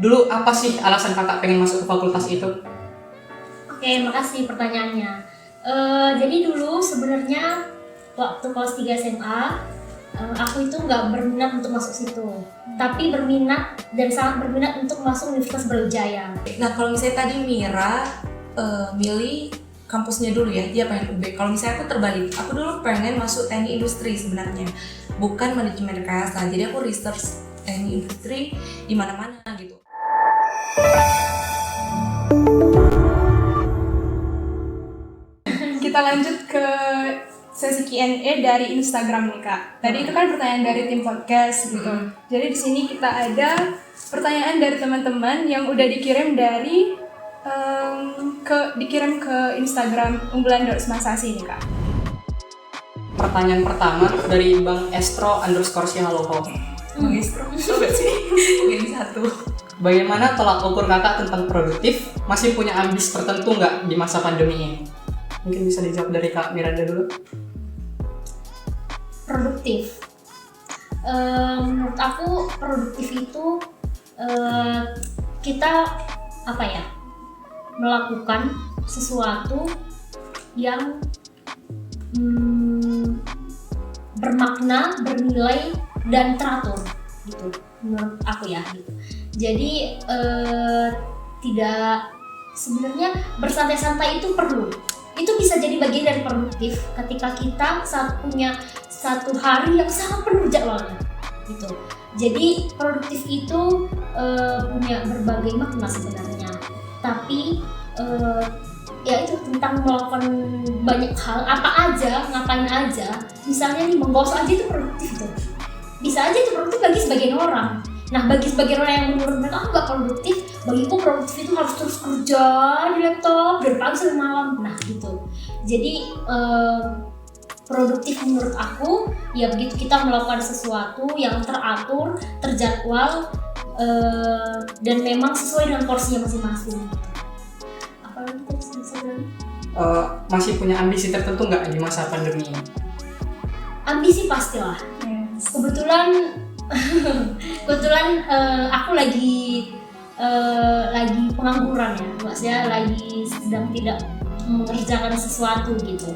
dulu apa sih alasan kakak pengen masuk ke fakultas itu? Oke, makasih pertanyaannya. Jadi dulu sebenarnya waktu kelas 3 SMA, aku itu nggak berminat untuk masuk situ, tapi berminat dan sangat berminat untuk masuk Universitas Brawijaya. Nah kalau misalnya tadi Mira milih kampusnya dulu ya, dia pengen UB. Kalau misalnya aku terbalik, aku dulu pengen masuk teknik industri sebenarnya, bukan manajemen rekayasa. Jadi aku research teknik industri di mana-mana gitu. Kita lanjut ke sesi Q&A dari Instagram nih Kak. Tadi itu kan pertanyaan dari tim podcast gitu. Jadi di sini kita ada pertanyaan dari teman-teman yang udah dikirim dari dikirim ke Instagram unggulan.semasasi nih Kak. Pertanyaan pertama dari Bang Estro _Syahaloho. Bang Estro, coba sih jadi satu. Bagaimana tolak ukur kakak tentang produktif? Masih punya ambis tertentu nggak di masa pandemi ini? Mungkin bisa dijawab dari Kak Miranda dulu. Produktif. Menurut aku produktif itu kita melakukan sesuatu yang bermakna, bernilai dan teratur gitu. Menurut aku ya gitu. Jadi tidak, sebenarnya bersantai-santai itu perlu. Itu bisa jadi bagian dari produktif ketika kita punya satu hari yang sangat penuh jadwalnya gitu. Jadi produktif itu punya berbagai makna sebenarnya, tapi ya itu tentang melakukan banyak hal, apa aja, ngapain aja. Misalnya nih menggosok aja itu produktif tuh, bisa aja itu produktif bagi sebagian orang. Nah bagi sebagian orang yang menurut mereka nggak produktif, bagiku produktif itu harus terus kerja di laptop dari pagi sampai malam. Nah gitu. Jadi produktif menurut aku ya begitu kita melakukan sesuatu yang teratur, terjadwal, dan memang sesuai dengan porsinya masing-masing. Apa lagi tadi bisa bilang? Masih punya ambisi tertentu nggak di masa pandemi ini? Ambisi pastilah. Kebetulan aku lagi pengangguran ya, maksudnya lagi sedang tidak mengerjakan sesuatu gitu.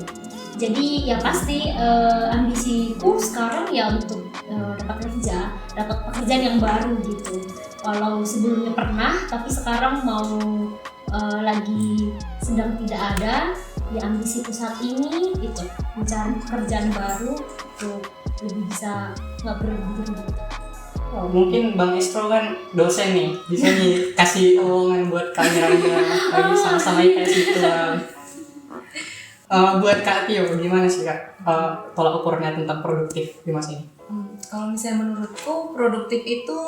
Jadi ya pasti ambisiku sekarang ya untuk dapat pekerjaan yang baru gitu. Walau sebelumnya pernah, tapi sekarang mau lagi sedang tidak ada. Ya ambisiku saat ini itu mencari pekerjaan baru untuk lebih bisa nggak berhenti. Mungkin Bang Estro kan dosen nih, bisa nih kasih omongan buat Kak Miranda lagi sama-sama kayak situ. Buat Kak Tio, gimana sih Kak tolak ukurnya tentang produktif di masa ini? Kalau misalnya menurutku produktif itu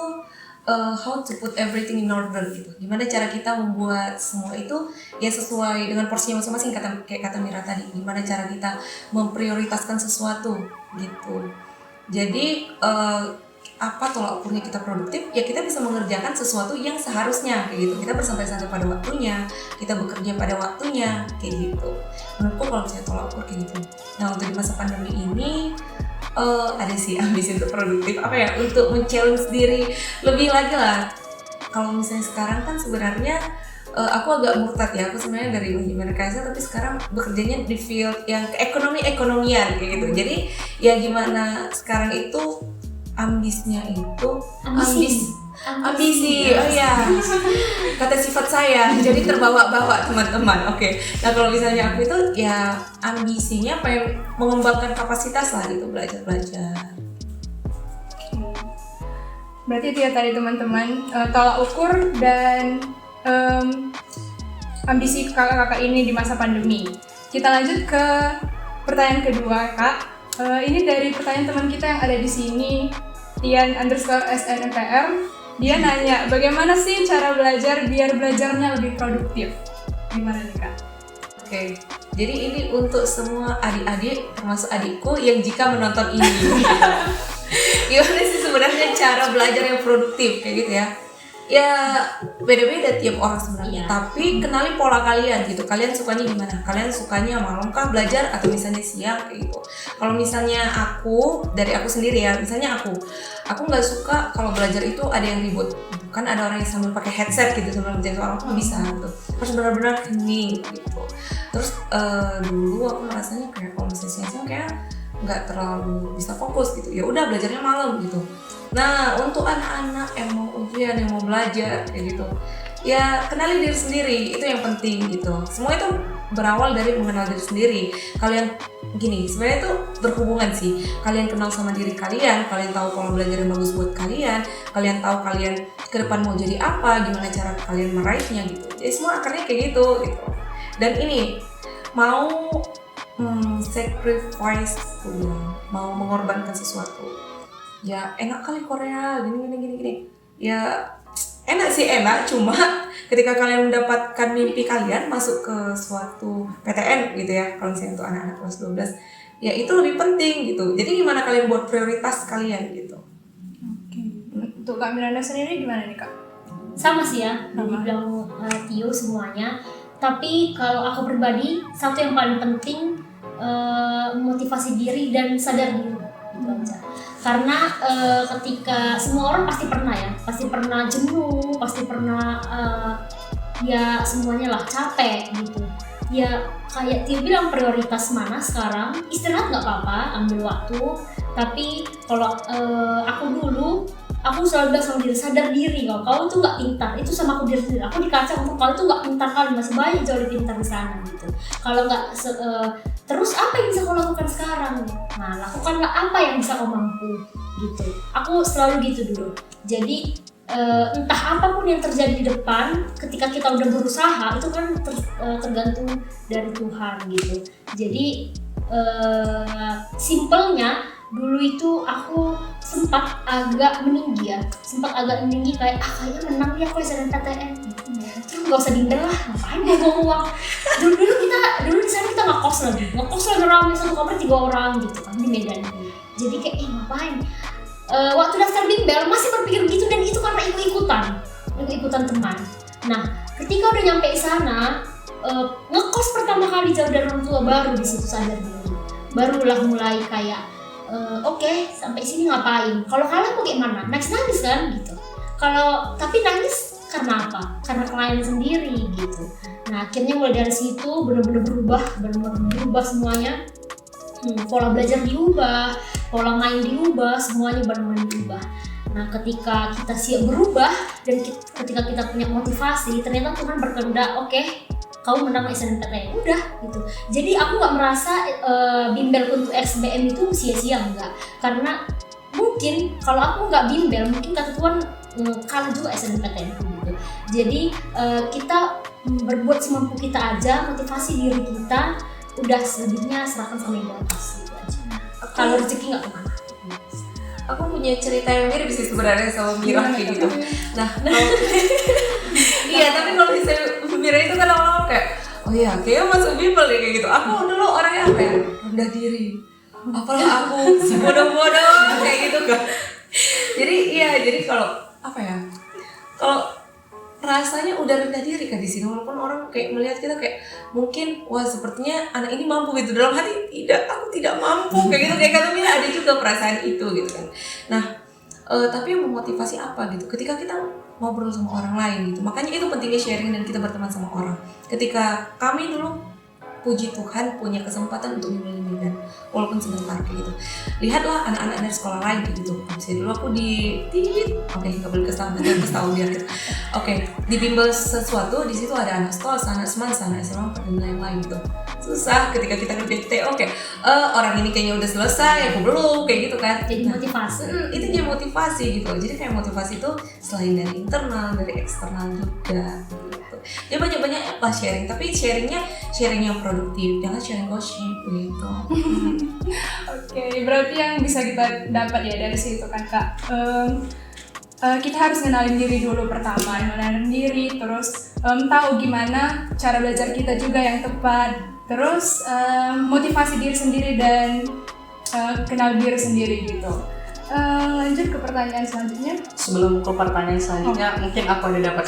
how to put everything in order gitu. Gimana cara kita membuat semua itu ya sesuai dengan porsinya masing-masing, kayak kata Mira tadi. Gimana cara kita memprioritaskan sesuatu gitu. Jadi apa tolak ukurnya kita produktif? Ya kita bisa mengerjakan sesuatu yang seharusnya kayak gitu. Kita bersantai-santai pada waktunya, kita bekerja pada waktunya kayak gitu. Menurutku kalau misalnya tolak ukur kayak gitu. Nah untuk di masa pandemi ini ada sih ambisi untuk produktif, untuk men-challenge diri lebih lagi lah. Kalau misalnya sekarang kan sebenarnya aku agak murtad ya, aku sebenarnya dari manajemen rekayasa tapi sekarang bekerjanya di field yang ekonomian kayak gitu. Jadi ya gimana sekarang itu ambisi. Oh ya, kata sifat saya jadi terbawa-bawa teman-teman. Oke. Nah kalau misalnya aku itu ya ambisinya pengen mengembangkan kapasitas lah gitu, belajar. Berarti itu ya tadi teman-teman, tolak ukur dan ambisi kakak-kakak ini di masa pandemi. Kita lanjut ke pertanyaan kedua Kak. Ini dari pertanyaan teman kita yang ada di sini, Tian_SNMPR. Dia nanya, bagaimana sih cara belajar biar belajarnya lebih produktif? Gimana nih Kak? Oke, jadi ini untuk semua adik-adik, termasuk adikku yang jika menonton ini. Gimana sih sebenarnya cara belajar yang produktif kayak gitu ya? ya beda-beda tiap orang sebenarnya. Iya. Tapi kenali pola kalian gitu. Kalian sukanya gimana? Kalian sukanya malam kah belajar atau misalnya siang kayak gitu. Kalau misalnya dari aku sendiri ya, misalnya aku nggak suka kalau belajar itu ada yang ribut. Gitu. Kan ada orang yang sambil pakai headset gitu sambil ngerjain soal, aku nggak bisa gitu. Harus benar-benar hening gitu. Terus dulu aku rasanya kayak kalau misalnya siang kayak nggak terlalu bisa fokus gitu. Ya udah belajarnya malam gitu. Nah, untuk anak-anak yang mau ujian, yang mau belajar kayak gitu, ya kenali diri sendiri, itu yang penting gitu. Semua itu berawal dari mengenal diri sendiri. Kalian gini, sebenarnya itu berhubungan sih. Kalian kenal sama diri kalian tahu pola belajar yang bagus buat kalian tahu kalian ke depan mau jadi apa, gimana cara kalian meraihnya gitu. Jadi semua akarnya kayak gitu. Dan ini mau sacrifice, mau mengorbankan sesuatu. Ya enak kali Korea gini ya enak sih, cuma ketika kalian mendapatkan mimpi kalian masuk ke suatu PTN gitu ya, kalau misalnya untuk anak-anak kelas 12 ya itu lebih penting gitu. Jadi gimana kalian buat prioritas kalian gitu. Oke. Untuk Kak Miranda sendiri gimana nih Kak? Sama sih ya, dibilang Tio semuanya. Tapi kalau aku pribadi, satu yang paling penting motivasi diri dan sadar diri gitu aja. Karena ketika semua orang pasti pernah jenuh, pasti pernah ya semuanya lah capek gitu. Ya kayak Tio bilang, prioritas mana sekarang, istirahat nggak apa-apa, ambil waktu. Tapi kalau aku selalu bilang sama diri, sadar diri kau tuh nggak pintar. Itu sama aku diri sendiri, aku di kaca untuk kau itu nggak pintar kali, masih banyak jauh lebih pintar di sana gitu. Kalau nggak terus apa yang bisa kau lakukan sekarang? Nah, lakukanlah apa yang bisa kau mampu gitu. Aku selalu gitu dulu. Jadi entah apapun yang terjadi di depan, ketika kita udah berusaha itu kan tergantung dari Tuhan gitu. Jadi simpelnya dulu itu aku sempat agak meninggi kayak kayaknya menang ya aku SNMPTN gitu. Terus gak usah bimbel lah, ngapain buang uang. Dulu di sana kita ngekos lagi ramai, satu kamar 3 orang gitu kan di Medan. Jadi kayak ngapain. Waktu daftar bimbel masih berpikir gitu, dan itu karena ikut-ikutan teman. Nah, ketika udah nyampe sana, ngekos pertama kali jauh dari orang tua, baru di situ sadar diri. Barulah mulai kayak oke, sampai sini ngapain? Kalau kalian mau gimana? Nangis kan gitu. Tapi nangis karena apa? Karena klien sendiri gitu. Nah, akhirnya mulai dari situ benar-benar berubah semuanya. Pola belajar diubah, pola main diubah, semuanya benar-benar diubah. Nah, ketika kita siap berubah dan ketika kita punya motivasi, ternyata Tuhan berkehendak, oke, kamu menang SNMPTN, udah gitu. Jadi aku nggak merasa bimbel untuk SBM itu sia-sia, enggak. Karena mungkin kalau aku nggak bimbel, mungkin kata Tuhan kalah juga SNMPTN gitu. Jadi kita berbuat semampu kita aja, motivasi diri kita, udah selebihnya serahkan sama yang di atas gitu aja. Kalau rezeki nggak kemana. Aku punya cerita yang mirip sih sebenarnya sama Mira kayak gitu. Nah, iya, tapi kalau misalnya Mira itu kan awal kayak, oh iya, kayaknya masuk bimbel ya kayak gitu. Aku dulu orangnya apa ya? Rendah diri. Apalah aku si bodoh-bodoh kayak gitu kan. Jadi kalau apa ya? Kalau rasanya udah rendah diri kan di sini, walaupun orang kayak melihat kita kayak mungkin wah sepertinya anak ini mampu gitu, dalam hati aku tidak mampu kayak gitu, kayak kata Mira ada juga perasaan itu gitu kan. Nah tapi yang memotivasi apa gitu ketika kita ngobrol sama orang lain gitu, makanya itu pentingnya sharing dan kita berteman sama orang. Ketika kami dulu puji Tuhan punya kesempatan untuk bimbel di Medan walaupun sebentar kayak gitu, lihatlah anak-anak dari sekolah lain kayak gitu. Misalnya dulu aku nggak boleh kesetahu biar gitu. Di bimbel sesuatu, di situ ada anak sekolah, anak semans, anak SMA, dan lain-lain gitu. Susah ketika kita kerja TO, orang ini kayaknya udah selesai, aku belum, kayak gitu kan. Jadi motivasi. Itu jadi motivasi gitu. Jadi kayak motivasi itu selain dari internal, dari eksternal juga gitu. Ya banyak-banyak lah sharing, tapi sharing yang produktif, jangan sharing gosip gitu. Oke, berarti yang bisa kita dapat ya dari situ kan Kak, kita harus kenalin diri dulu pertama, kenalin diri, terus tahu gimana cara belajar kita juga yang tepat, terus motivasi diri sendiri dan kenal diri sendiri gitu. Lanjut ke pertanyaan selanjutnya. Sebelum ke pertanyaan selanjutnya, mungkin aku ada dapat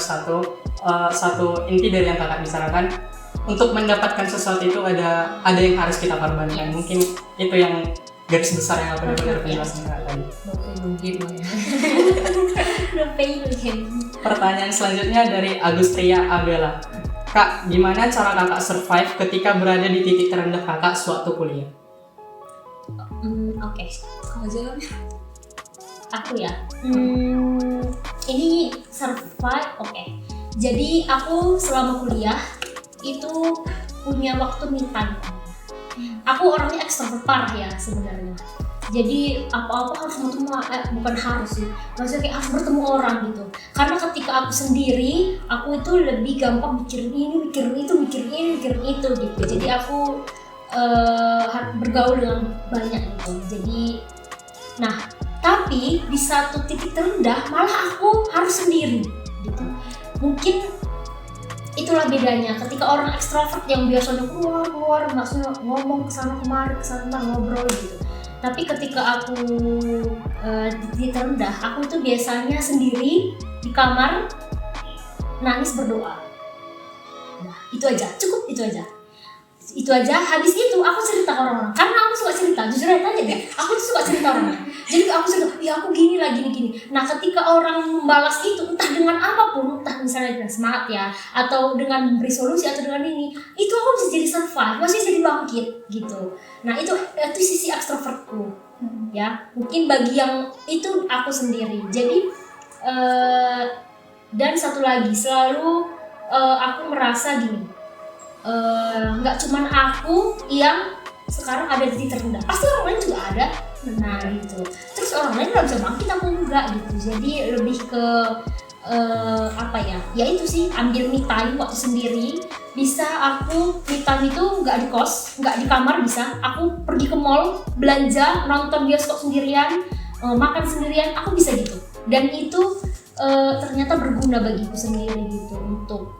satu inti dari yang kakak bicarakan. Untuk mendapatkan sesuatu itu ada yang harus kita korbankan. Mungkin itu yang garis besar yang aku dapat dari penjelasan kakak tadi. No pain, no gain. Pertanyaan selanjutnya dari Agustria Abela. Kak, gimana cara kakak survive ketika berada di titik terendah kakak sewaktu kuliah? Oke. Kau aja lah. Aku ya. Ini survive, oke. Jadi aku selama kuliah itu punya waktu me time. Aku orangnya ekstrovert parah ya sebenarnya. Jadi apa-apa harus bukan harus sih. Maksudnya kayak harus bertemu orang gitu. Karena ketika aku sendiri, aku itu lebih gampang mikirin ini, mikirin itu, mikirin itu gitu. Jadi aku bergaul dengan banyak gitu. Jadi, nah tapi di satu titik terendah malah aku harus sendiri gitu. Mungkin itulah bedanya ketika orang ekstrovert yang biasanya keluar maksudnya ngomong kesana kemari ngobrol gitu. Tapi ketika aku di titik terendah, aku tuh biasanya sendiri di kamar nangis berdoa. Nah, itu aja, cukup itu aja. Habis itu aku cerita ke orang-orang karena aku suka cerita, jujur aja deh, aku tuh suka cerita orang. Jadi aku cerita, ya aku gini. Nah ketika orang membalas itu entah dengan apapun, entah misalnya dengan semangat ya, atau dengan memberi solusi atau dengan ini, itu aku bisa jadi survive, masih jadi bangkit gitu. Nah itu sisi ekstrovertku ya. Mungkin bagi yang itu aku sendiri. Jadi dan satu lagi selalu aku merasa gini. Nggak cuman aku yang sekarang ada di titik terendah, pasti orang lain juga ada. Nah gitu, terus orang lain nggak bisa bangkit, aku enggak gitu. Jadi lebih ke ya itu sih, ambil me time waktu sendiri. Bisa aku me time itu nggak di kos, nggak di kamar, bisa aku pergi ke mall, belanja, nonton bioskop sendirian, makan sendirian, aku bisa gitu. Dan itu ternyata berguna bagiku sendiri gitu, untuk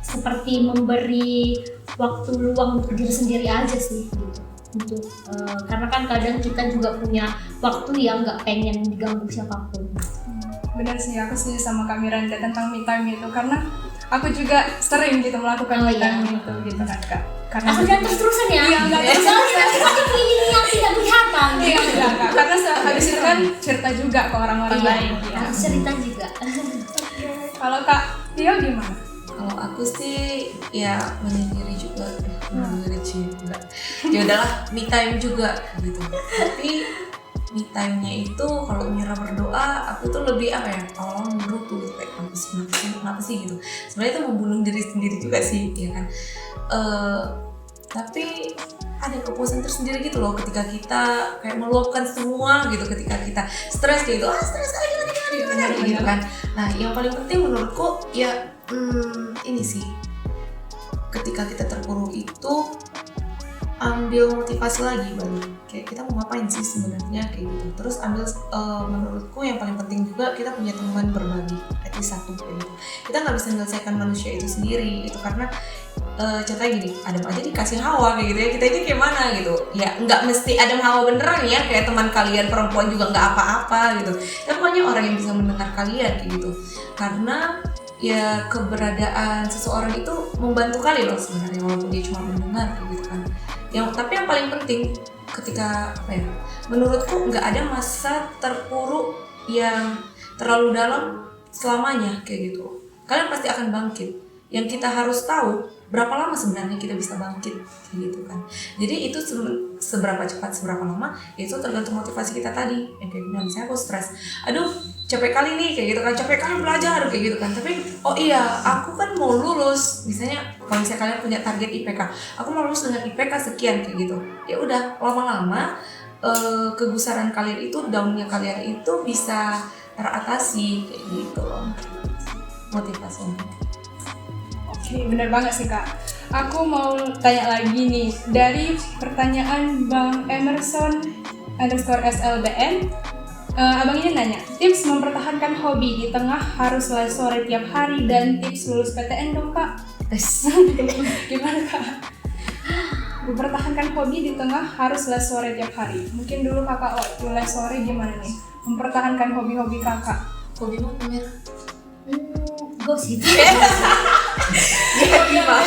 seperti memberi waktu luang untuk diri sendiri aja sih gitu. Karena kan kadang kita juga punya waktu yang nggak pengen diganggu siapapun. Benar sih, aku setuju sama Kak Miranda tentang me time itu, karena aku juga sering gitu melakukan me time itu gitu kan Kak. Karena aku jangan terus-terusan ya. Iya, enggak soalnya nanti ini yang tidak kelihatan. Iya enggak Kak, karena habis itu kan cerita juga ke orang-orang lain. Harus cerita juga. Kalau Kak Tio gimana? Kalau aku sih ya menyendiri juga, ya udahlah me time juga gitu. Tapi me time-nya itu kalau Mira berdoa, aku tuh lebih awal menurut tuh kayak kenapa sih gitu. Sebenarnya itu membunuh diri sendiri juga sih, ya kan. Tapi ada kepuasan tersendiri gitu loh ketika kita kayak meluapkan semua gitu, ketika kita stres gitu, stres gimana gitu kan. Nah yang paling penting menurutku ya ini sih, ketika kita terpuruk itu ambil motivasi lagi baru kayak kita mau ngapain sih sebenarnya kayak gitu. Terus ambil menurutku yang paling penting juga kita punya teman berbagi, at least satu kayak gitu. Kita nggak bisa menyelesaikan manusia itu sendiri itu, karena contohnya gini, Adam aja dikasih Hawa kayak gitu ya, kita ini kayak mana gitu ya, nggak mesti Adam Hawa beneran ya, kayak teman kalian perempuan juga nggak apa-apa gitu. Tapi pokoknya orang yang bisa mendengar kalian kayak gitu, karena ya keberadaan seseorang itu membantu kali loh sebenarnya, walaupun dia cuma mendengar kayak gitu kan. Tapi yang paling penting ketika menurutku nggak ada masa terpuruk yang terlalu dalam selamanya kayak gitu. Kalian pasti akan bangkit. Yang kita harus tahu berapa lama sebenarnya kita bisa bangkit kayak gitu kan. Jadi itu seberapa cepat, seberapa lama, itu tergantung motivasi kita tadi. Yang kayak gini, misalnya aku stres, aduh capek kali nih kayak gitu kan, capek kali belajar kayak gitu kan. Tapi oh iya, aku kan mau lulus. Misalnya kalau misalnya kalian punya target IPK, aku mau lulus dengan IPK sekian kayak gitu. Ya udah, lama-lama kegusaran kalian itu, down-nya kalian itu bisa teratasi kayak gitu loh motivasinya. Oke, bener banget sih Kak. Aku mau tanya lagi nih, dari pertanyaan Bang Emerson _SLBN, abang ini nanya, tips mempertahankan hobi di tengah harus les sore tiap hari dan tips lulus PTN dong Kak. Gimana Kak? mempertahankan hobi di tengah harus les sore tiap hari. Mungkin dulu kakak waktu les sore gimana nih? Mempertahankan hobi-hobi kakak. Hobimu apa, Mir? Gosip. Gimana?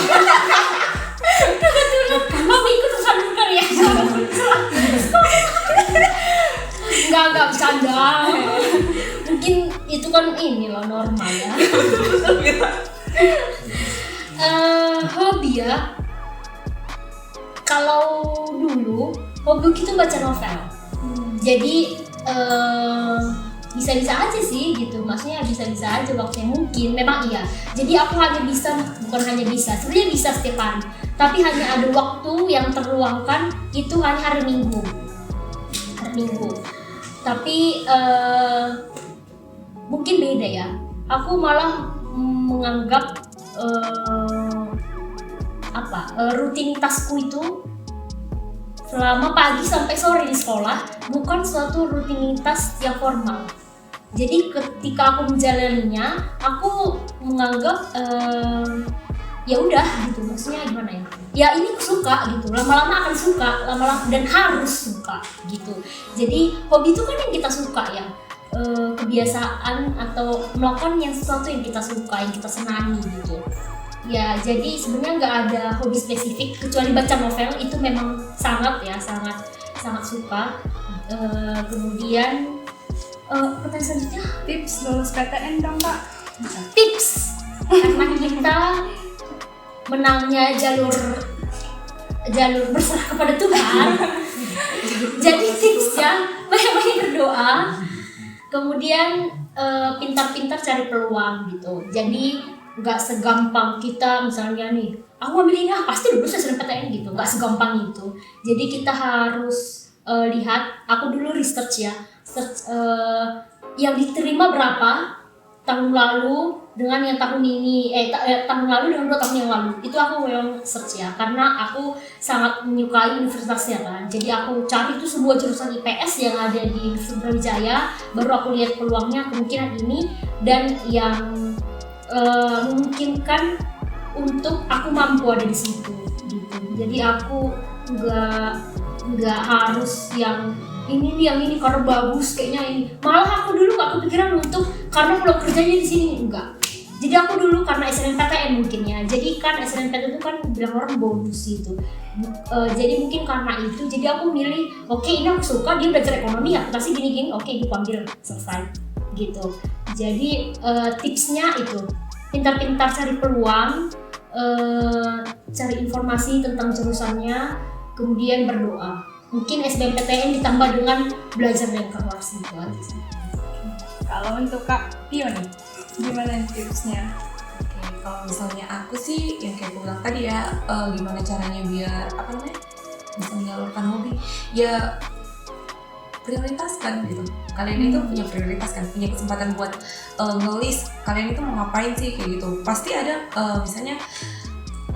Kamu ikut tersalurkan ya? Enggak bercanda. Mungkin itu kan ini loh normal ya. Hobi ya. Kalau dulu hobi kita baca novel. Jadi bisa-bisa aja sih gitu, maksudnya bisa-bisa aja waktunya mungkin memang iya. Jadi aku hanya bisa, bukan hanya bisa, sebenarnya bisa setiap hari, tapi hanya ada waktu yang terluangkan itu hanya hari Minggu. Tapi mungkin beda ya. Aku malah menganggap rutinitasku itu selama pagi sampai sore di sekolah bukan suatu rutinitas yang formal. Jadi ketika aku menjalaninya, aku menganggap ya udah gitu, maksudnya gimana ya? Ya ini aku suka gitu, lama-lama akan suka, lama-lama dan harus suka gitu. Jadi hobi itu kan yang kita suka ya, kebiasaan atau melakukan yang sesuatu yang kita suka, yang kita senangi gitu. Ya jadi sebenarnya nggak ada hobi spesifik kecuali baca novel, itu memang sangat suka. Kemudian pertanyaan selanjutnya, Tips lulus PTN dong kak. tips karena kita menangnya jalur berserah kepada Tuhan. Jadi tipsnya banyak-banyak berdoa, kemudian pintar-pintar cari peluang gitu. Jadi nggak segampang kita misalnya nih, aku ambil ini pasti lulus SNMPTN gitu, nggak segampang itu. Jadi kita harus lihat, aku dulu research ya, yang diterima berapa tahun lalu dengan yang tahun ini, tahun lalu dengan 2 tahun yang lalu. Itu aku memang search ya, karena aku sangat menyukai universitasnya kan. Jadi aku cari itu sebuah jurusan IPS yang ada di Universitas Brawijaya, baru aku lihat peluangnya, kemungkinan ini, dan yang memungkinkan untuk aku mampu ada di situ gitu. Jadi aku nggak harus yang ini karena bagus kayaknya ini. Malah aku dulu nggak kepikiran untuk karena peluang kerjanya di sini, enggak. Jadi aku dulu karena SNMPTN mungkin ya. Jadi kan SNMPTN itu kan bilang orang bonus gitu. Jadi mungkin karena itu, jadi aku milih oke, ini aku suka, dia belajar ekonomi ya, pasti gini-gini, oke aku ambil, selesai gitu. Jadi tipsnya itu pintar-pintar cari peluang, cari informasi tentang jurusannya, kemudian berdoa. Mungkin SBMPTN ditambah dengan belajar yang keras gitu aja sih. Kalau untuk Kak Tio nih, gimana tipsnya? Oke, kalau misalnya aku sih yang kayak gue bilang tadi ya, gimana caranya biar bisa menyalurkan hobi, ya prioritaskan gitu. Kalian itu punya prioritas kan, punya kesempatan buat ngelis kalian itu mau ngapain sih kayak gitu. Pasti ada misalnya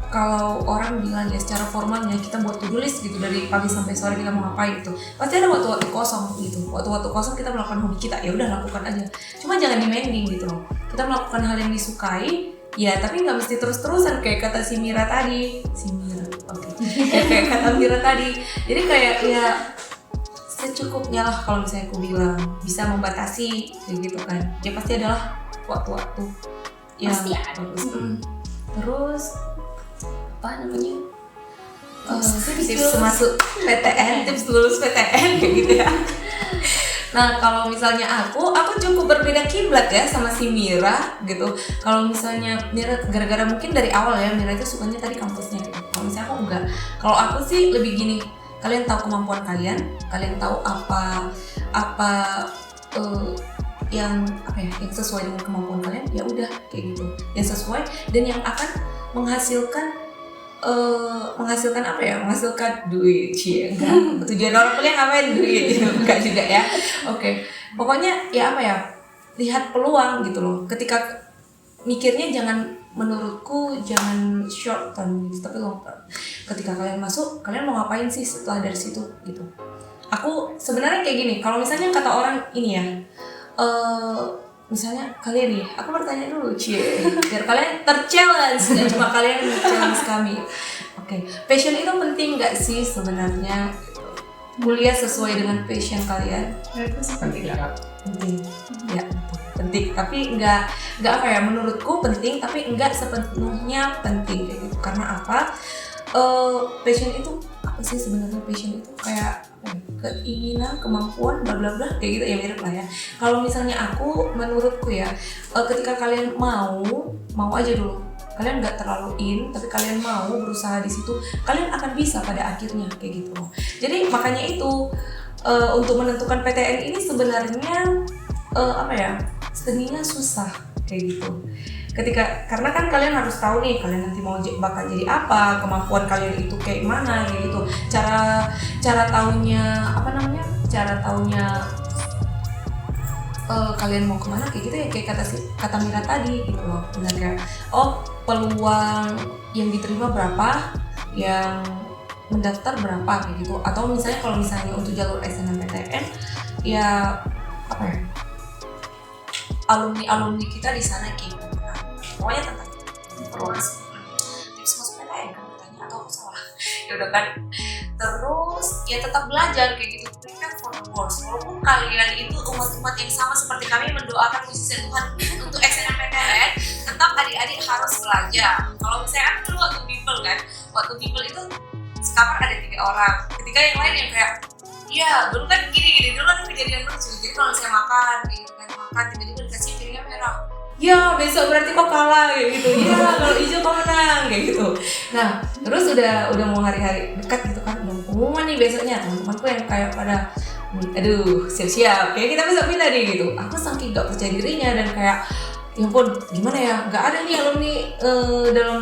kalau orang bilang ya secara formalnya kita buat to-do list gitu dari pagi sampai sore kita mau ngapain gitu. Pasti ada waktu-waktu kosong gitu. Waktu-waktu kosong kita melakukan hobi kita, ya udah lakukan aja. Cuma jangan demanding gitu loh. Kita melakukan hal yang disukai, ya tapi nggak mesti terus-terusan kayak kata si Mira tadi. Ya, kayak kata Mira tadi. Jadi kayak ya secukupnya lah kalau misalnya aku bilang, bisa membatasi kayak gitu kan. Ya pasti adalah waktu-waktu yang Pasti ada. bagus. Terus apa namanya, Tips masuk PTN, tips lulus PTN kayak gitu ya. Nah kalau misalnya aku cukup berbeda kiblat ya sama si Mira gitu. Kalau misalnya Mira gara-gara mungkin dari awal ya Mira itu sukanya tadi kampusnya gitu. Kalau misalnya aku enggak. Kalau aku sih lebih gini, kalian tahu kemampuan kalian tahu apa yang sesuai dengan kemampuan kalian, ya udah kayak gitu, yang sesuai dan yang akan menghasilkan duit sih, enggak. Tujuan orang kuliah ngapain duit gitu, enggak juga ya. Oke. Pokoknya ya lihat peluang gitu loh. Ketika mikirnya menurutku jangan short term gitu, tapi long term. Ketika kalian masuk, kalian mau ngapain sih setelah dari situ gitu. Aku sebenarnya kayak gini, kalau misalnya kata orang ini ya, misalnya kalian nih, aku bertanya dulu biar kalian terchallenge, nggak cuma kalian yang challenge kami. Oke. Oke, passion itu penting nggak sih sebenarnya? Gitu. Kuliah sesuai dengan passion kalian? Penting ya. Penting, ya penting. Tapi nggak apa ya? Menurutku penting, tapi nggak sepenuhnya penting kayak gitu. Karena apa? Passion itu apa sih sebenarnya? Passion itu kayak apa ya? Keinginan, kemampuan, bla bla bla kayak gitu ya, mirip lah ya. Kalau misalnya menurutku ya, ketika kalian mau aja dulu. Kalian nggak terlalu tapi kalian mau berusaha di situ, kalian akan bisa pada akhirnya kayak gitu. Jadi makanya itu untuk menentukan PTN ini sebenarnya apa ya, seninya susah kayak gitu. Karena kan kalian harus tahu nih kalian nanti mau bakal jadi apa, kemampuan kalian itu kayak mana kayak gitu. Cara taunya apa namanya? Cara taunya kalian mau kemana kayak gitu ya, kayak kata Mira tadi gitu loh. Benar kayak peluang yang diterima berapa, yang mendaftar berapa kayak gitu. Atau misalnya kalau misalnya untuk jalur SNMPTN ya apa ya, alumni kita di sana kayak gitu. Nah, pokoknya tentang terus tips masuk PTN kan katanya, atau aku salah ya udah kan. Terus ya tetap belajar kayak gitu, prepare for the worst. Walaupun kalian itu umat-umat yang sama seperti kami mendoakan mujizat Tuhan untuk SNMPTN, tetap adik-adik harus belajar. Kalau misalnya aku dulu waktu bimbel itu sekamar ada 3 orang, ketika yang lain yang kayak iya dulu kan gini dulu kan kejadian lucu. Jadi kalau saya makan tiba-tiba dikasih piringnya merah, ya besok berarti kok kalah kayak gitu. Ya kalau hijau kok menang kayak gitu. Nah terus udah mau hari-hari dekat gitu kan, udah pengumuman nih besoknya. Teman-temanku yang kayak pada aduh siap-siap kayak kita besok pindah nih gitu. Aku saking gak percaya dirinya dan kayak ya ampun gimana ya, gak ada nih alumni dalam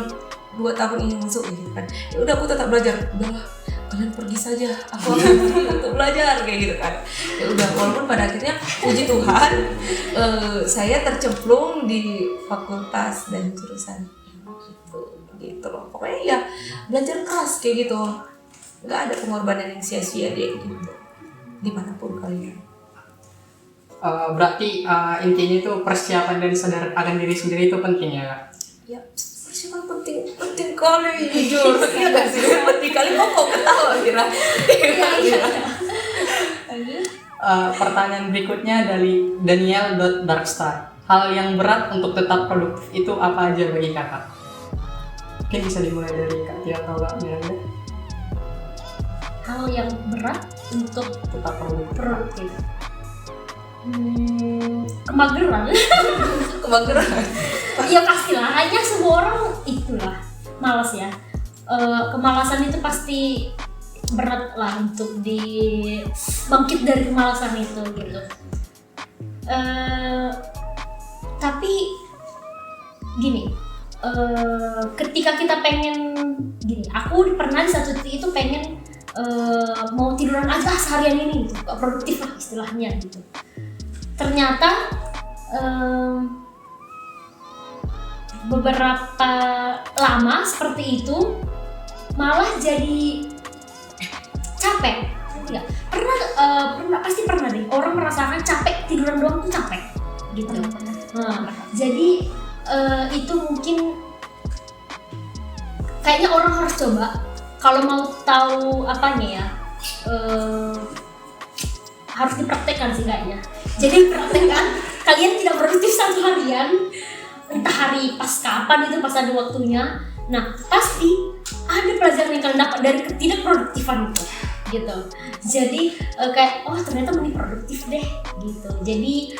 2 tahun ini masuk gitu kan. Ya udah aku tetap belajar. Udahlah kalian pergi saja, aku akan pergi untuk belajar kayak gitu kan. Ya udah, walaupun pada akhirnya puji Tuhan saya tercemplung di fakultas dan jurusan gitu loh. Pokoknya ya belajar keras kayak gitu, nggak ada pengorbanan yang sia-sia deh gitu dimanapun kalian. Berarti intinya itu persiapan dan sadar akan diri sendiri itu penting ya Kak? Ya persiapan penting kali jujur. Iya nggak sih, penting kali kok ketawa kira. Pertanyaan berikutnya dari Daniel.darkstar. Hal yang berat untuk tetap produktif itu apa aja bagi kakak? Mungkin bisa dimulai dari Kak Tia atau Kak Miranda. Hal yang berat untuk Tetap produktif. Kemageran. Ya pastilah, hanya semua orang itulah malas ya. Kemalasan itu pasti berat lah untuk bangkit dari kemalasan itu gitu. Tapi gini, ketika kita pengen gini, aku pernah di satu titik itu pengen mau tiduran aja seharian ini gitu, gak produktif lah istilahnya gitu. Ternyata beberapa lama seperti itu malah jadi capek. Enggak pernah pasti pernah deh orang merasakan capek, tiduran doang tuh capek gitu. Jadi itu mungkin kayaknya orang harus coba kalau mau tahu apanya ya, harus dipraktekkan sih kayaknya. Jadi praktekkan, kalian tidak produktif satu harian, entah hari pas kapan itu, pas ada waktunya. Nah pasti ada pelajaran yang kalian dapat dari ketidakproduktifan itu gitu. Jadi kayak ternyata mending produktif deh gitu. Jadi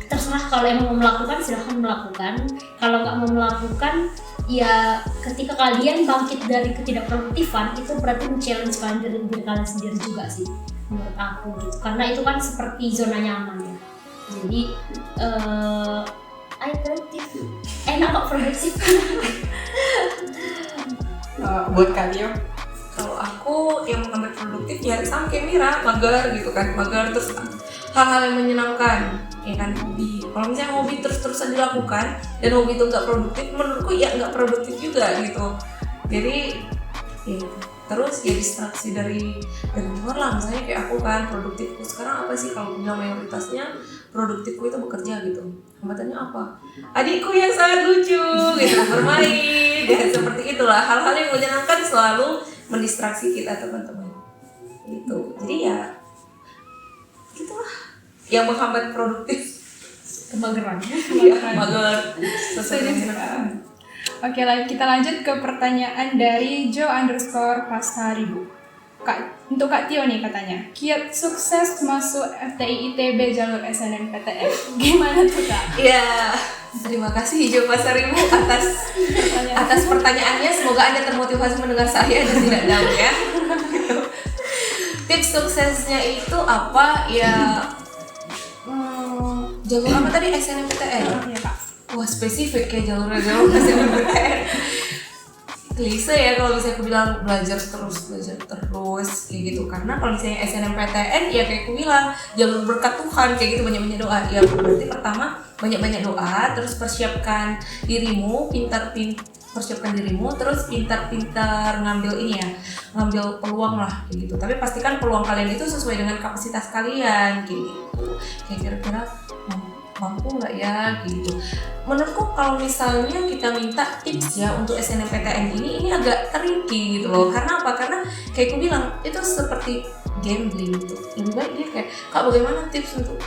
terserah, kalau emang mau melakukan silahkan melakukan. Kalau nggak mau melakukan ya ketika kalian bangkit dari ketidakproduktifan itu berarti men-challenge kalian diri kalian sendiri juga sih menurut aku gitu. Karena itu kan seperti zona nyaman ya. Jadi ayo produktif, enak kok produktif. Buat Kak Tio? Kalau aku yang mengambil produktif ya sama kayak Mira, mager gitu kan, mager terus hal-hal yang menyenangkan, ya kan, hobi. Kalau misalnya hobi terus-terusan dilakukan dan hobi itu nggak produktif, menurutku ya nggak produktif juga gitu. Jadi ya terus ya distraksi dari luar lah. Misalnya kayak aku kan, produktifku sekarang apa sih? Kalau bilang mayoritasnya produktifku itu bekerja gitu. Hambatannya apa? Adikku yang sangat lucu gitu, bermain dan seperti itulah hal-hal yang menyenangkan selalu mendistraksi kita teman-teman gitu. Jadi ya gitulah yang menghambat produktif, Kemageran. mager sesuai dengan Oke, kita lanjut ke pertanyaan dari Jo_Pasaribu. Untuk Kak Tio nih katanya, kiat sukses masuk FTI ITB jalur SNMPTN. Gimana tuh Kak? Ya, terima kasih Jo_Pasaribu atas pertanyaannya. Semoga Anda termotivasi mendengar saya dan tidak down ya. Tips suksesnya itu apa? Ya, jalur apa tadi? SNMPTN. Iya Kak. Wah, spesifik ya jalur SNMPTN. Klise ya kalau misalnya aku bilang belajar terus kayak gitu, karena kalau misalnya SNMPTN ya kayak aku bilang jalur berkat Tuhan kayak gitu, banyak-banyak doa ya. Berarti pertama banyak-banyak doa, terus persiapkan dirimu, persiapkan dirimu, terus pintar-pintar ngambil ini ya, ngambil peluang lah kayak gitu. Tapi pastikan peluang kalian itu sesuai dengan kapasitas kalian kayak gitu. Kayak kira-kira mampu nggak ya gitu. Menurutku kalau misalnya kita minta tips ya untuk SNMPTN ini agak tricky gitu loh. Karena apa? Karena kayak aku bilang itu seperti gambling gitu. Lebih baik dia kayak, Kak bagaimana tips untuk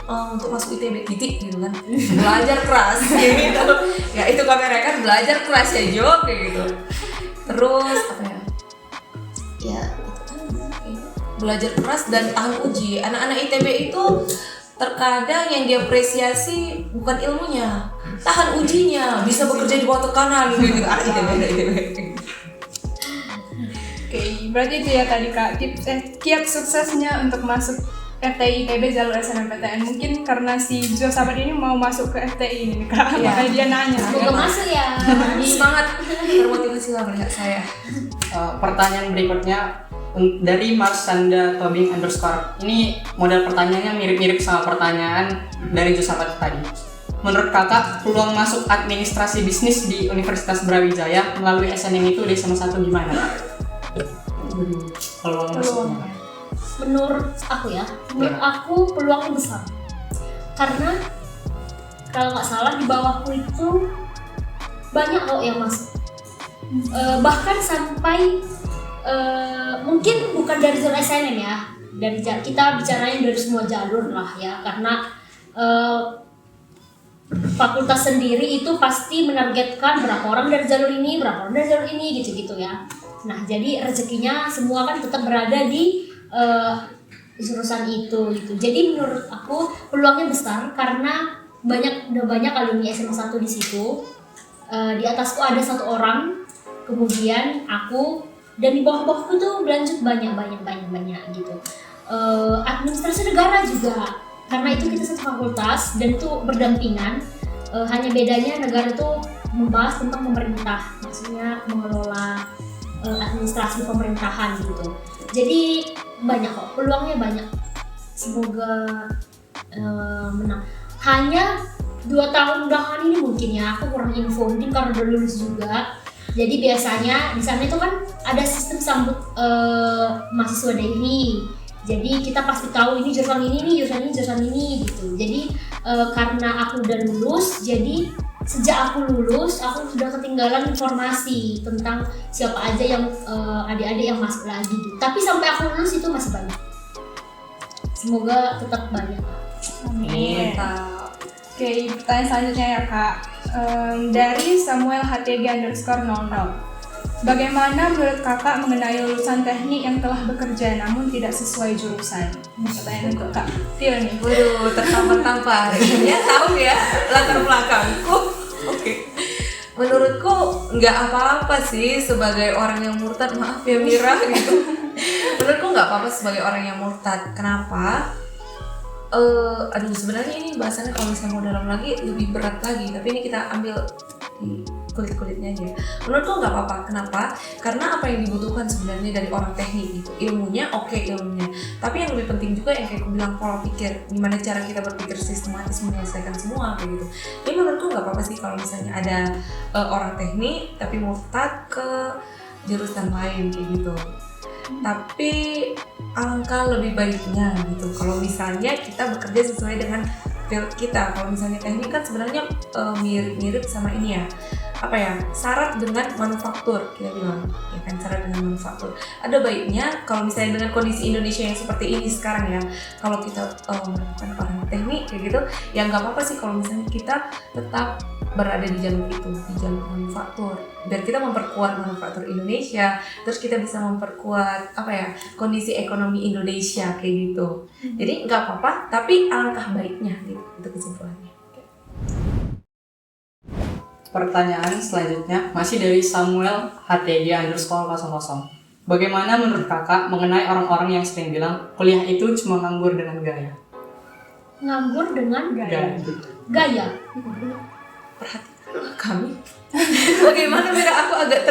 masuk ITB titik gitu kan. Belajar keras ya gitu. Ya itu kamera kan belajar keras ya Jo kayak gitu. Terus apa ya? Ya itu kan kayaknya belajar keras dan tahan uji. Anak-anak ITB itu terkadang yang diapresiasi bukan ilmunya, tahan ujinya, bisa bekerja di bawah tekanan gitu. Oke, berarti itu ya tadi Kak, kiat suksesnya untuk masuk FTI ITB jalur SNMPTN. Mungkin karena si Jo sahabat ini mau masuk ke FTI ini Kak, Iya. makanya dia nanya. Semoga masuk ya. Semangat, termotivasi lah melihat saya. Pertanyaan berikutnya dari Marsanda Tobing _ ini model pertanyaannya mirip-mirip sama pertanyaan dari Josapat tadi. Menurut kakak, peluang masuk administrasi bisnis di Universitas Brawijaya melalui SNM itu dari sama satu gimana? Peluang masuknya. Menurut aku peluangnya besar. Karena kalau nggak salah di bawahku itu banyak kok yang masuk. Bahkan sampai mungkin bukan dari jalur SNM ya, kita bicaranya dari semua jalur lah ya, karena fakultas sendiri itu pasti menargetkan berapa orang dari jalur ini, berapa orang dari jalur ini gitu ya. Nah jadi rezekinya semua kan tetap berada di jurusan itu gitu. Jadi menurut aku peluangnya besar karena udah banyak alumni SMA 1 di situ. Di atasku ada 1 orang, kemudian aku, dan di bawah-bawahku tuh berlanjut banyak gitu. Administrasi negara juga, karena itu kita satu fakultas dan itu berdampingan. Hanya bedanya negara tuh membahas tentang pemerintah, maksudnya mengelola administrasi pemerintahan gitu. Jadi banyak kok, peluangnya banyak. Semoga menang. Hanya 2 tahun belakangan ini mungkin ya, aku kurang info, mungkin karena udah lulus juga. Jadi biasanya di sana itu kan ada sistem sambut mahasiswa daily. Jadi kita pasti tahu ini jurusan ini nih, jurusan ini gitu. Jadi karena aku udah lulus, jadi sejak aku lulus aku sudah ketinggalan informasi tentang siapa aja yang adik-adik yang masuk lagi gitu. Tapi sampai aku lulus itu masih banyak. Semoga tetap banyak. Amin. Oke, pertanyaan selanjutnya ya Kak. Dari Samuel HTG _00. Bagaimana menurut kakak mengenai lulusan teknik yang telah bekerja namun tidak sesuai jurusan? Ini pertanyaan untuk Kak Tio nih. Waduh, tertampar-tampar. Ya tahu ya latar belakangku. Oke. Menurutku nggak apa-apa sih sebagai orang yang murtad, maaf ya Mira gitu. Menurutku nggak apa-apa sebagai orang yang murtad. Kenapa? Aduh sebenarnya ini bahasannya kalau misalnya mau dalam lagi lebih berat lagi, tapi ini kita ambil di kulit-kulitnya aja. Menurutku nggak apa-apa. Kenapa? Karena apa yang dibutuhkan sebenarnya dari orang teknik gitu, ilmunya oke, ilmunya, tapi yang lebih penting juga yang kayak aku bilang, pola pikir, gimana cara kita berpikir sistematis menyelesaikan semua kayak gitu. Jadi menurutku nggak apa-apa sih kalau misalnya ada orang teknik tapi murtad ke jurusan lain kayak gitu. Tapi alangkah lebih baiknya gitu kalau misalnya kita bekerja sesuai dengan field kita. Kalau misalnya teknik kan sebenarnya mirip-mirip sama ini ya, apa ya, syarat dengan manufaktur, kita bilang ya kan, syarat dengan manufaktur. Ada baiknya kalau misalnya dengan kondisi Indonesia yang seperti ini sekarang ya, kalau kita melakukan orang teknik kayak gitu ya nggak apa-apa sih kalau misalnya kita tetap berada di jalur itu, di jalur manufaktur, biar kita memperkuat manufaktur Indonesia, terus kita bisa memperkuat apa ya, kondisi ekonomi Indonesia kayak gitu. Jadi nggak apa-apa, tapi alangkah baiknya gitu, itu kesimpulannya. Pertanyaan selanjutnya masih dari Samuel HTG_00. Bagaimana menurut kakak mengenai orang-orang yang sering bilang kuliah itu cuma nganggur dengan gaya? Nganggur dengan Gaya. gaya. Perhatikanlah kami. Bagaimana Mira, aku agak